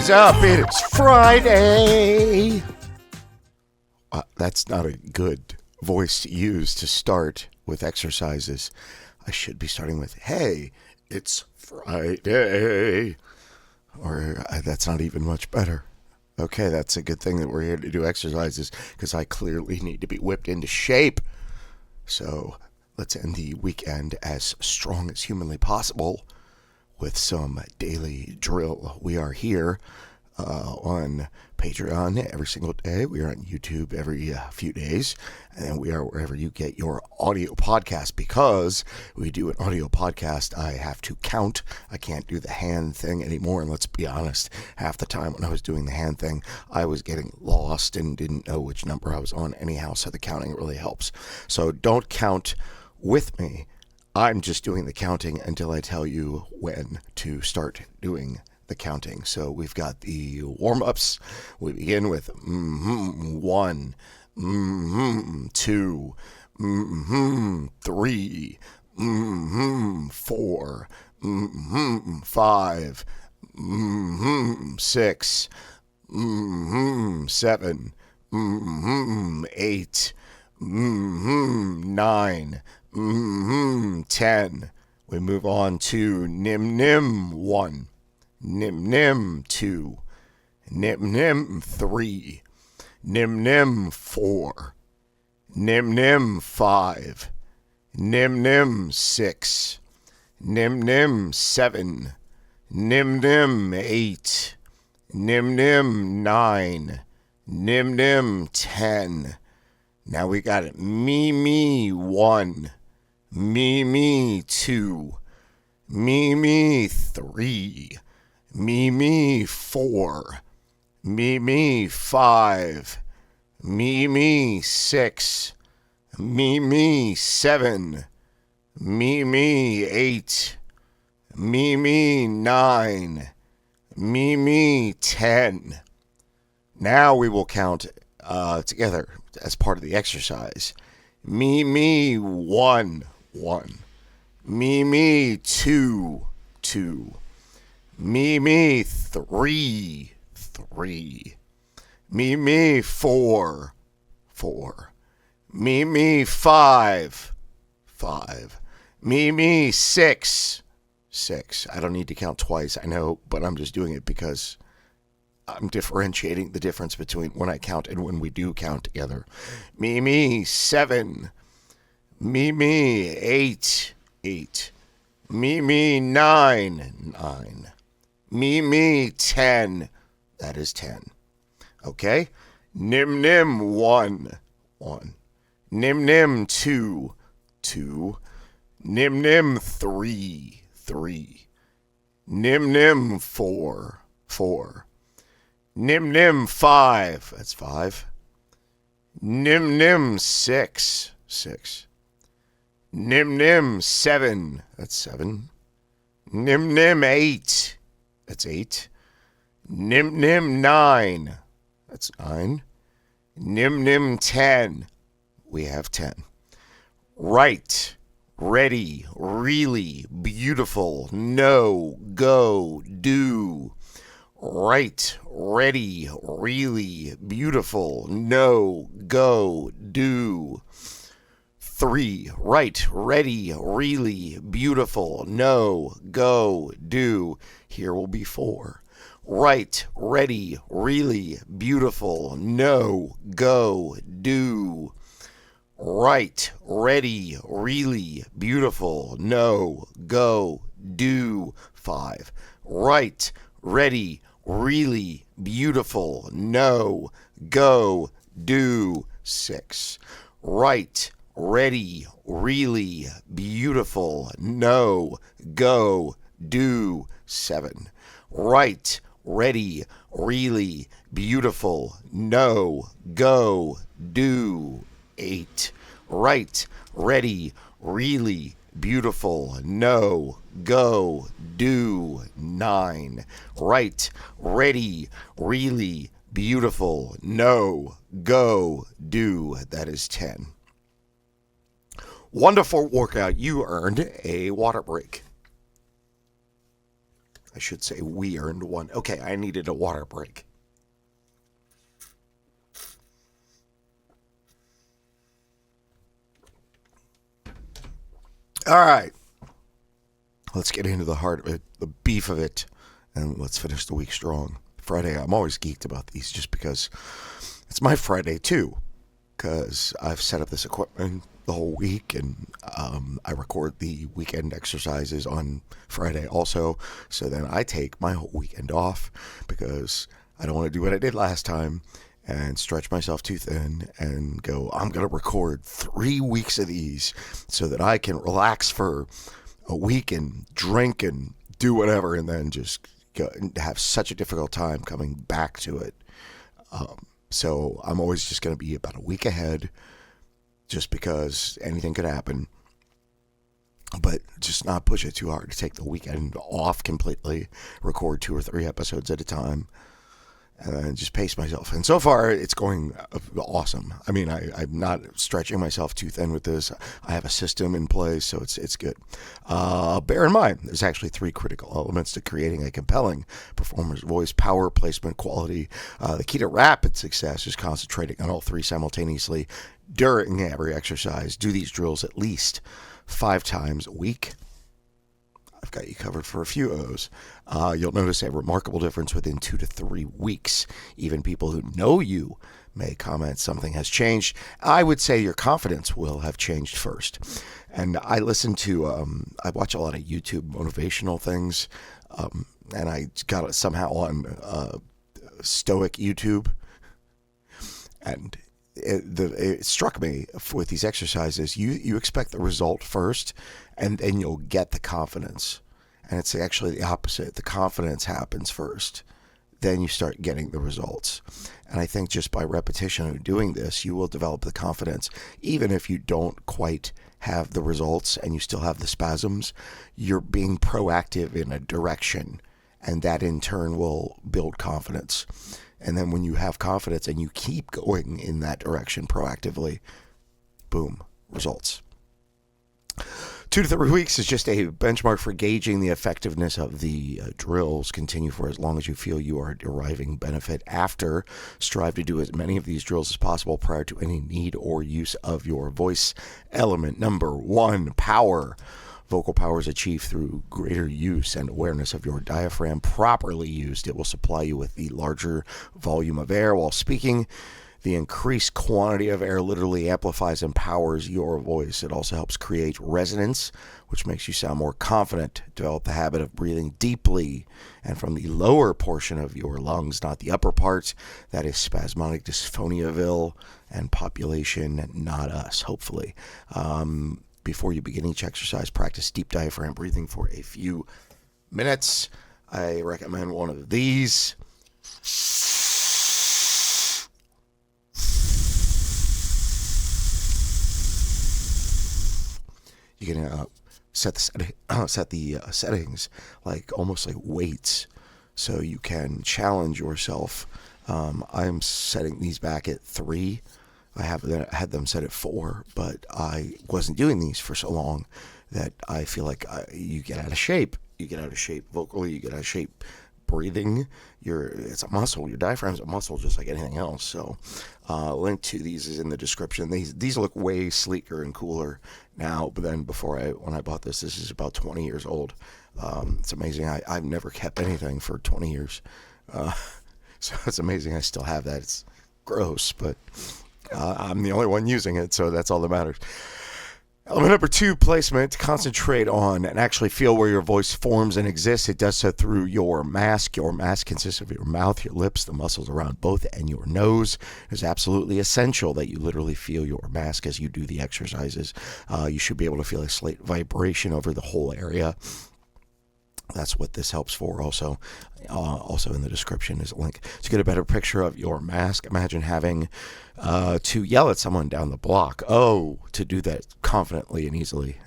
is up? It's Friday. That's not a good voice to use to start with exercises. I should be starting with, hey, it's Friday. Or that's not even much better. Okay, that's a good thing that we're here to do exercises because I clearly need to be whipped into shape. So let's end the weekend as strong as humanly possible with some daily drill. We are here on Patreon every single day. We are on YouTube every few days. And then we are wherever you get your audio podcast. Because we do an audio podcast, I have to count. I can't do the hand thing anymore. And let's be honest, half the time when I was doing the hand thing, I was getting lost and didn't know which number I was on anyhow. So the counting really helps. So don't count with me. I'm just doing the counting until I tell you when to start doing the counting. So we've got the warm-ups. We begin with 1, 2, 3, 4, 5, 6, 7, 8, 9, 10. We move on to nim 1, nim 2, nim 3, nim 4, nim 5, nim 6, nim 7, nim 8, nim 9, nim 10. Now we got it. Me 1, me 2, me 3, me 4, me 5, me 6, me 7, me 8, me 9, me 10. Now we will count together as part of the exercise. Me 1, me 2, me 3, me 4, me 5, me 6. I don't need to count twice, I know, but I'm just doing it because I'm differentiating the difference between when I count and when we do count together. Me 7, me 8, me 9, me 10. That is 10. Okay? Nim 1, nim 2, nim 3, nim 4, nim 5, that's 5, nim 6, nim 7, that's 7, nim 8, that's 8, nim 9, that's 9, nim 10, we have 10. Right, ready, really, beautiful, no, go, do. Right, ready, really, beautiful, no, go, do. 3, right, ready, really, beautiful, no, go, do. Here will be 4. Right, ready, really, beautiful, no, go, do. Right, ready, really, beautiful, no, go, do. 5. Right, ready, really, beautiful, no, go, do. 6. Right, ready, really, beautiful, no, go, do. 7. Right, ready, really, beautiful, no, go, do. 8. Right, ready, really, beautiful, no, go, do. 9. Right, ready, really, beautiful, no, go, do. That is 10. Wonderful workout. You earned a water break. I should say we earned one. Okay, I needed a water break. All right. Let's get into the heart of it, the beef of it, and let's finish the week strong. Friday, I'm always geeked about these just because it's my Friday too, because I've set up this equipment the whole week, and I record the weekend exercises on Friday also, so then I take my whole weekend off because I don't want to do what I did last time and stretch myself too thin and go, I'm going to record 3 weeks of these so that I can relax for a week and drink and do whatever, and then just have such a difficult time coming back to it. So I'm always just going to be about a week ahead just because anything could happen. But just not push it too hard to take the weekend off completely, record 2 or 3 episodes at a time, and then just pace myself. And so far, it's going awesome. I mean, I'm not stretching myself too thin with this. I have a system in place, so it's good. Bear in mind, there's actually 3 critical elements to creating a compelling performer's voice: power, placement, quality. The key to rapid success is concentrating on all 3 simultaneously during every exercise. Do these drills at least 5 times a week. I've got you covered for a few of those. You'll notice a remarkable difference within 2 to 3 weeks. Even people who know you may comment something has changed. I would say your confidence will have changed first. And I listen to, I watch a lot of YouTube motivational things, and I got it somehow on Stoic YouTube. And it struck me with these exercises, you expect the result first, and then you'll get the confidence. And it's actually the opposite. The confidence happens first, then you start getting the results. And I think just by repetition of doing this, you will develop the confidence. Even if you don't quite have the results and you still have the spasms, you're being proactive in a direction, and that in turn will build confidence. And then when you have confidence and you keep going in that direction proactively, boom, results. 2 to 3 weeks is just a benchmark for gauging the effectiveness of the drills. Continue for as long as you feel you are deriving benefit after. Strive to do as many of these drills as possible prior to any need or use of your voice element. Number 1, power. Vocal power is achieved through greater use and awareness of your diaphragm. Properly used, it will supply you with the larger volume of air while speaking. The increased quantity of air literally amplifies and powers your voice. It also helps create resonance, which makes you sound more confident. Develop the habit of breathing deeply and from the lower portion of your lungs, not the upper part. That is spasmodic dysphonia and population, not us, hopefully. Before you begin each exercise, practice deep diaphragm breathing for a few minutes. I recommend one of these. You can set the settings like almost like weights, so you can challenge yourself. I'm setting these back at 3. I had them set at 4, but I wasn't doing these for so long that I feel like you get out of shape. You get out of shape vocally. You get out of shape breathing. It's a muscle. Your diaphragm's a muscle just like anything else. So link to these is in the description. These look way sleeker and cooler now, but then when I bought this is about 20 years old. It's amazing. I've never kept anything for 20 years. So it's amazing I still have that. It's gross, but I'm the only one using it, so that's all that matters. Element number 2, placement. Concentrate on and actually feel where your voice forms and exists. It does so through your mask. Your mask consists of your mouth, your lips, the muscles around both, and your nose. It is absolutely essential that you literally feel your mask as you do the exercises. You should be able to feel a slight vibration over the whole area. That's what this helps for. Also in the description is a link to get a better picture of your mask. Imagine having to yell at someone down the block. To do that confidently and easily.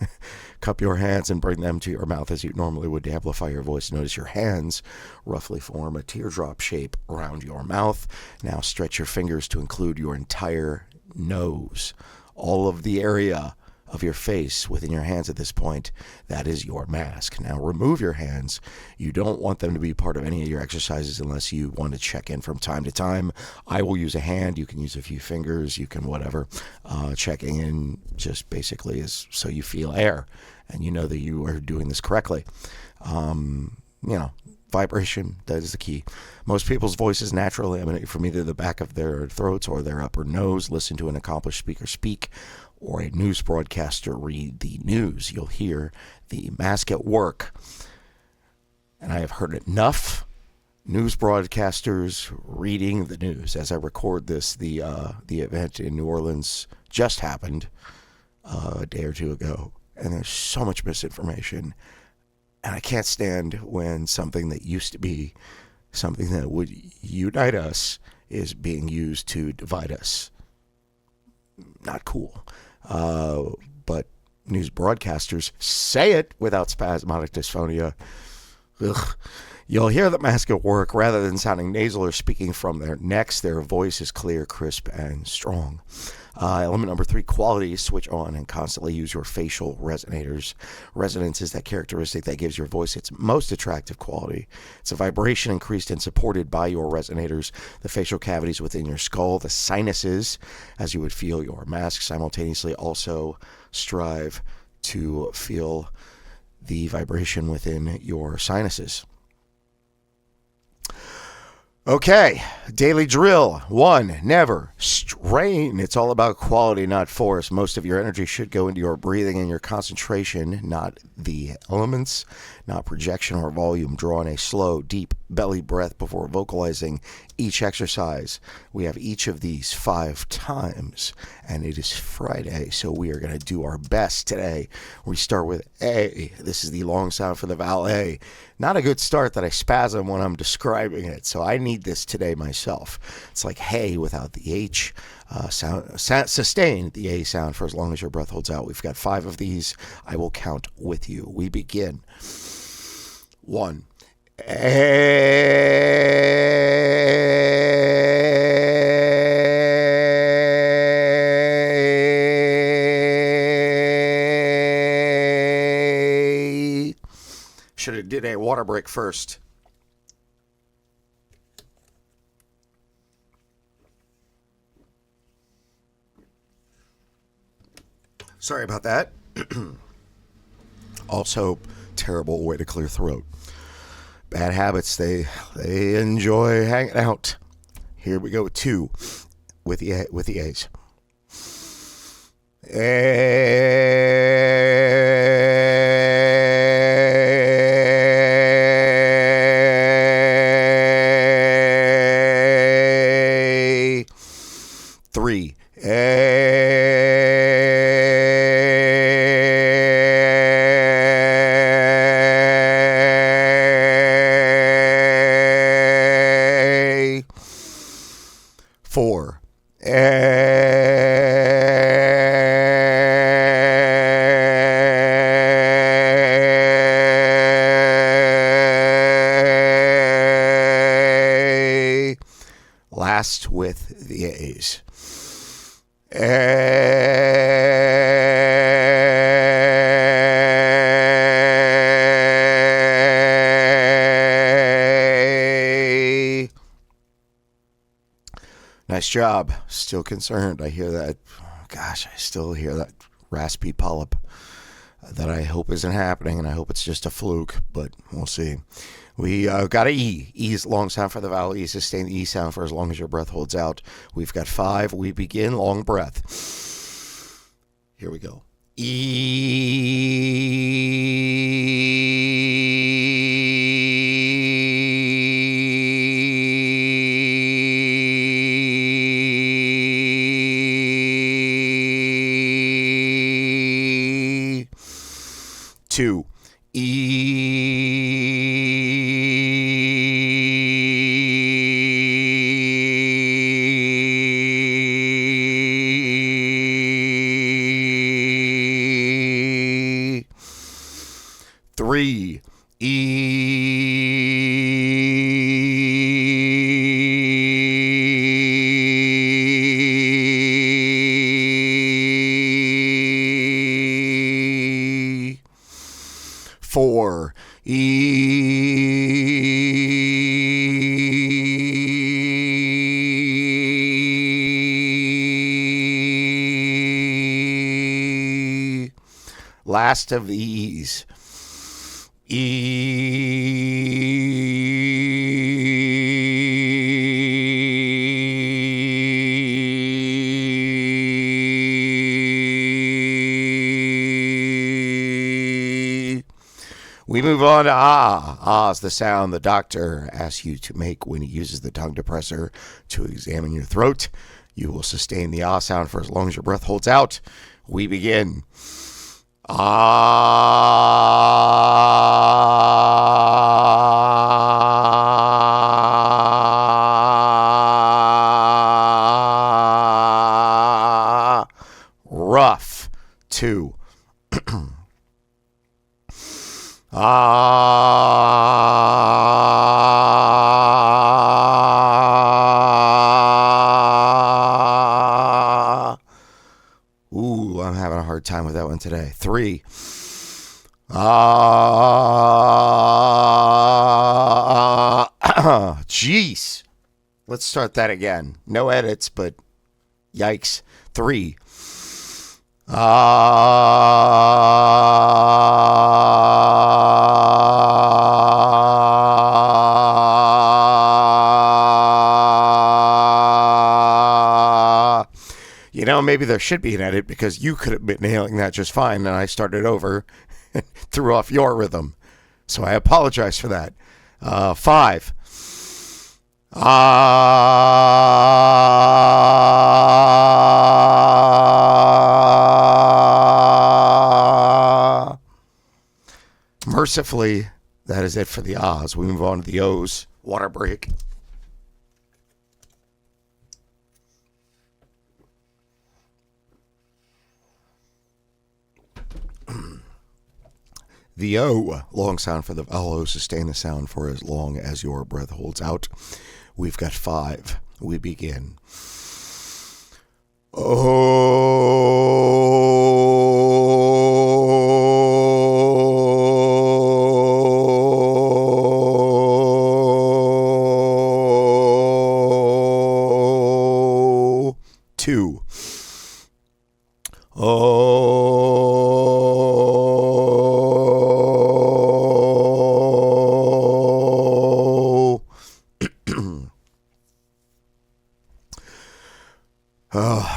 Cup your hands and bring them to your mouth as you normally would to amplify your voice. Notice your hands roughly form a teardrop shape around your mouth. Now stretch your fingers to include your entire nose. All of the area of your face within your hands at this point, that is your mask. Now remove your hands. You don't want them to be part of any of your exercises unless you want to check in from time to time. I will use a hand. You can use a few fingers. You can whatever. Checking in just basically is so you feel air and you know that you are doing this correctly. Vibration, that is the key. Most people's voices naturally emanate from either the back of their throats or their upper nose. Listen to an accomplished speaker speak or a news broadcaster read the news. You'll hear the mask at work. And I have heard enough news broadcasters reading the news. As I record this, the event in New Orleans just happened a day or two ago. And there's so much misinformation. And I can't stand when something that used to be something that would unite us is being used to divide us. Not cool. But news broadcasters say it without spasmodic dysphonia. Ugh. You'll hear the mask at work. Rather than sounding nasal or speaking from their necks, their voice is clear, crisp, and strong. Element number 3, quality. Switch on and constantly use your facial resonators. Resonance is that characteristic that gives your voice its most attractive quality. It's a vibration increased and supported by your resonators, the facial cavities within your skull, the sinuses, as you would feel your mask. Simultaneously also strive to feel the vibration within your sinuses. Okay, daily drill. 1, never strain. It's all about quality, not force. Most of your energy should go into your breathing and your concentration, not the elements, not projection or volume. Draw in a slow, deep belly breath before vocalizing each exercise. We have each of these 5 times, and it is Friday, so we are going to do our best today. We start with A. This is the long sound for the vowel A. Not a good start that I spasm when I'm describing it, so I need this today myself. It's like hey without the H. Sustain the A sound for as long as your breath holds out. We've got 5 of these. I will count with you. We begin. 1. Should have did a water break first. Sorry about that. Also, terrible way to clear throat. Bad habits, they enjoy hanging out. Here we go with 2 with the A's. A. 3. A. 4. Last with the A's. A. Nice job. Still concerned. I hear that. Gosh, I still hear that raspy polyp that I hope isn't happening, and I hope it's just a fluke, but we'll see. We got an E. E is long sound for the vowel E. Sustain the E sound for as long as your breath holds out. We've got 5. We begin. Long breath. Here we go. E. 2. E. 3. 4. E. Last of the E's. We move on to ah. Ah is the sound the doctor asks you to make when he uses the tongue depressor to examine your throat. You will sustain the ah sound for as long as your breath holds out. We begin. Ah. Rough. 2. Ooh, I'm having a hard time with that one today. 3. Jeez. Let's start that again. No edits, but yikes. 3. You know, maybe there should be an edit because you could have been nailing that just fine, and I started over and threw off your rhythm. So I apologize for that. 5. Mercifully, that is it for the ahs. We move on to the O's. Water break. The O, long sound for the vowel O, sustain the sound for as long as your breath holds out. We've got 5. We begin. Oh. 2.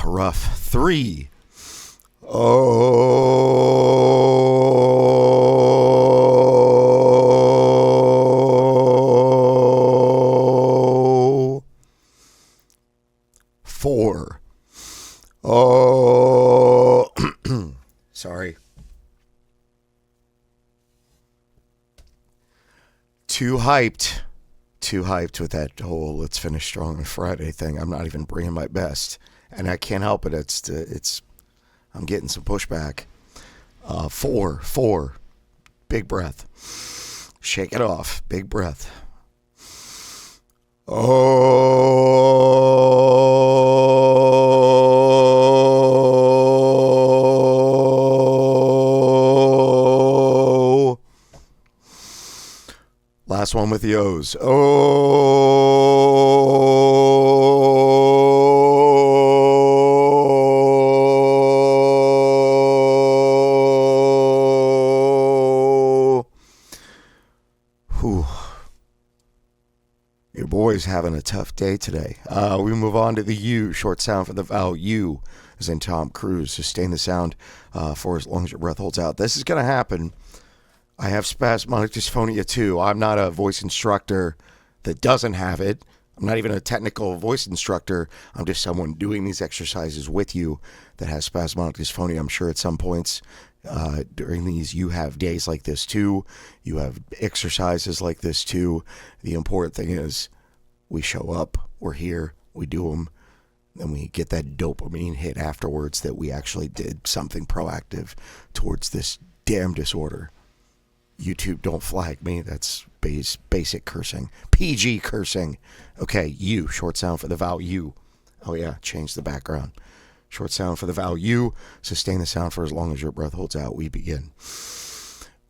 Rough. 3. Oh. 4. Oh. Sorry. Too hyped with that whole let's finish strong on Friday thing. I'm not even bringing my best. And I can't help it. I'm getting some pushback. 4. Big breath. Shake it off. Big breath. Oh. Last one with the O's. Your boy's having a tough day today. We move on to the U, short sound for the vowel U, as in Tom Cruise. Sustain the sound for as long as your breath holds out. This is going to happen. I have spasmodic dysphonia too. I'm not a voice instructor that doesn't have it. I'm not even a technical voice instructor. I'm just someone doing these exercises with you that has spasmodic dysphonia. I'm sure at some points during these you have days like this too. You have exercises like this too. The important thing is we show up, we're here, we do them, then we get that dopamine hit afterwards that we actually did something proactive towards this damn disorder. YouTube, don't flag me. That's basic cursing. PG cursing. Okay, U, short sound for the vowel U. Oh yeah, change the background. Short sound for the vowel U. Sustain the sound for as long as your breath holds out. We begin.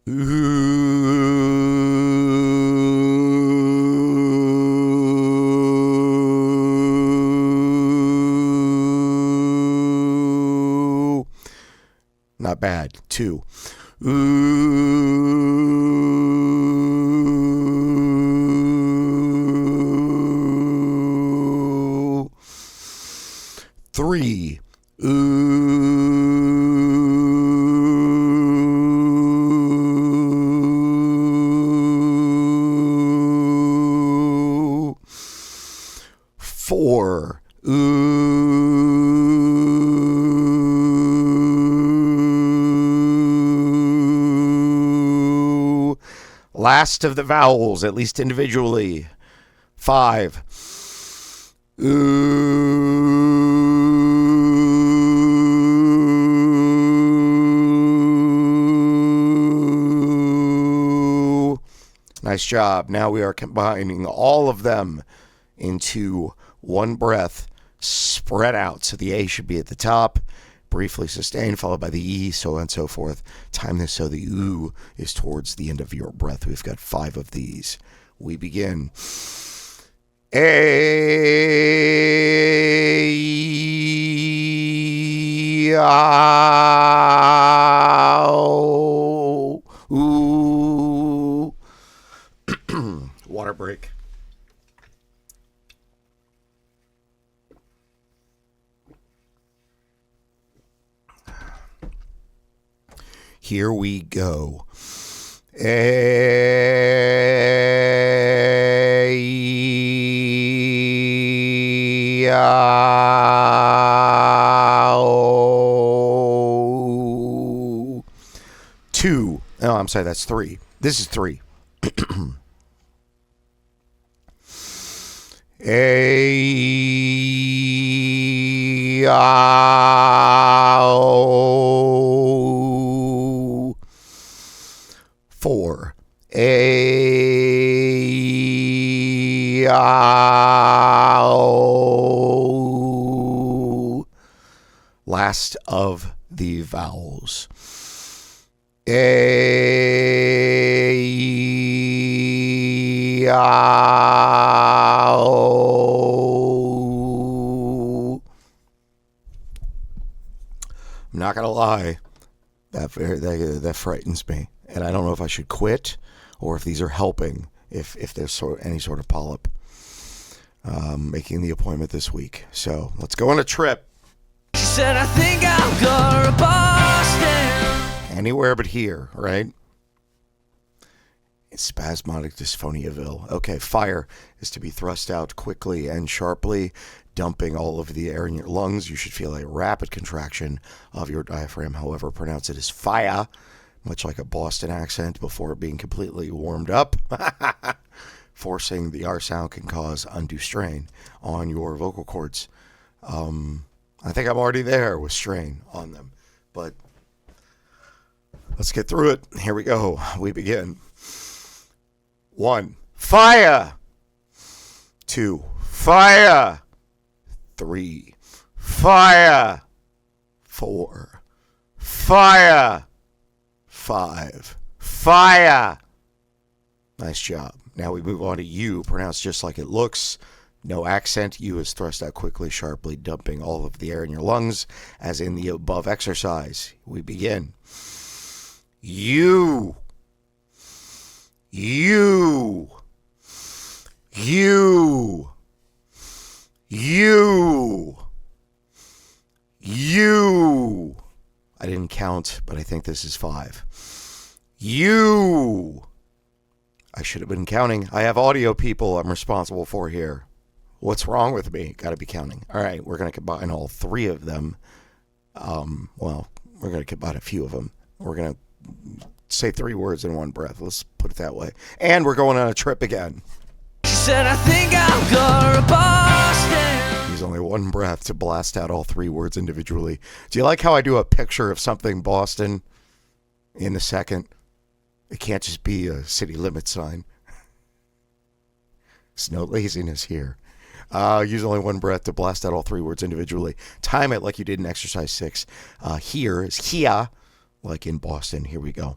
Ooh. Not bad. 2. Ooh. 3. Ooh. 4. Ooh. Last of the vowels, at least individually. 5. Ooh. Nice job. Now we are combining all of them into one breath, spread out. So the A should be at the top, briefly sustained, followed by the E, so on and so forth. Time this so the oo is towards the end of your breath. We've got 5 of these. We begin. A, ow, ooh. Water break. Here we go. A, ow. 2. Oh, I'm sorry, that's 3. This is 3. A, ow. 4. A, ow. Last of the vowels. A, ow. I'm not going to lie. That frightens me. And I don't know if I should quit or if these are helping, if there's any sort of polyp. Making the appointment this week. So let's go on a trip. She said, I think I'll go to Boston. Anywhere but here, right? It's Spasmodic Dysphoniaville. Okay, fire is to be thrust out quickly and sharply, dumping all of the air in your lungs. You should feel a rapid contraction of your diaphragm. However, pronounce it as fire, much like a Boston accent, before being completely warmed up. Forcing the R sound can cause undue strain on your vocal cords. I think I'm already there with strain on them, but let's get through it. Here we go. We begin. 1, fire. 2, fire. 3, fire. 4, fire. 5, fire. Nice job. Now we move on to U, pronounced just like it looks. No accent. U is thrust out quickly, sharply, dumping all of the air in your lungs, as in the above exercise. We begin. U. U. U. U. U. I didn't count, but I think this is 5. U. I should have been counting. I have audio people I'm responsible for here. What's wrong with me? Got to be counting. All right, we're going to combine all 3 of them. Well, we're going to combine a few of them. We're going to say 3 words in one breath. Let's put it that way. And we're going on a trip again. She said, I think I'll go to Boston. Use only one breath to blast out all 3 words individually. Do you like how I do a picture of something Boston in a second? It can't just be a city limit sign. There's no laziness here. Use only one breath to blast out all 3 words individually. Time it like you did in exercise 6. Here is here, like in Boston. Here we go.